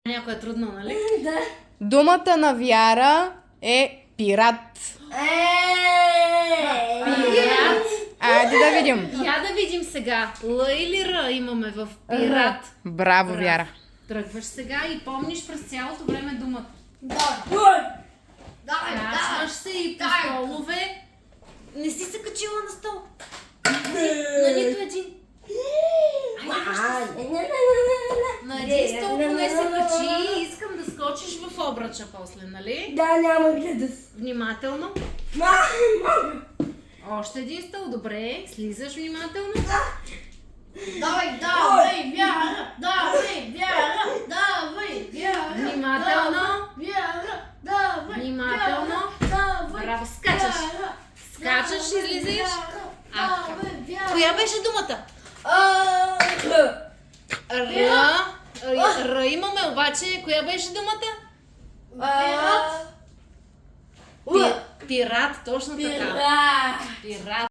Някой е трудно, нали? Да. Думата на Вяра е пират. Пират. Айде да видим. Я да видим сега. Л или Р имаме в пират. Браво, Вяра. Тръгваш сега и помниш през цялото време думата. Давай. Качваш се и по столове. Не си се качила на стол. На нито един. На един стол поне се качи и искам да скочиш в обръча после, нали? Да, няма гледа. Внимателно. Още един стол, добре. Слизаш внимателно. Давай, Вяра! Давай, Вяра! Давай, Вяра! Внимателно. Вяра! Давай! Внимателно. Давай! Браво, скачаш. Скачаш, излизаш. А, така. Коя беше думата? Р имаме, обаче, коя беше думата? Пират, точно така. Пират.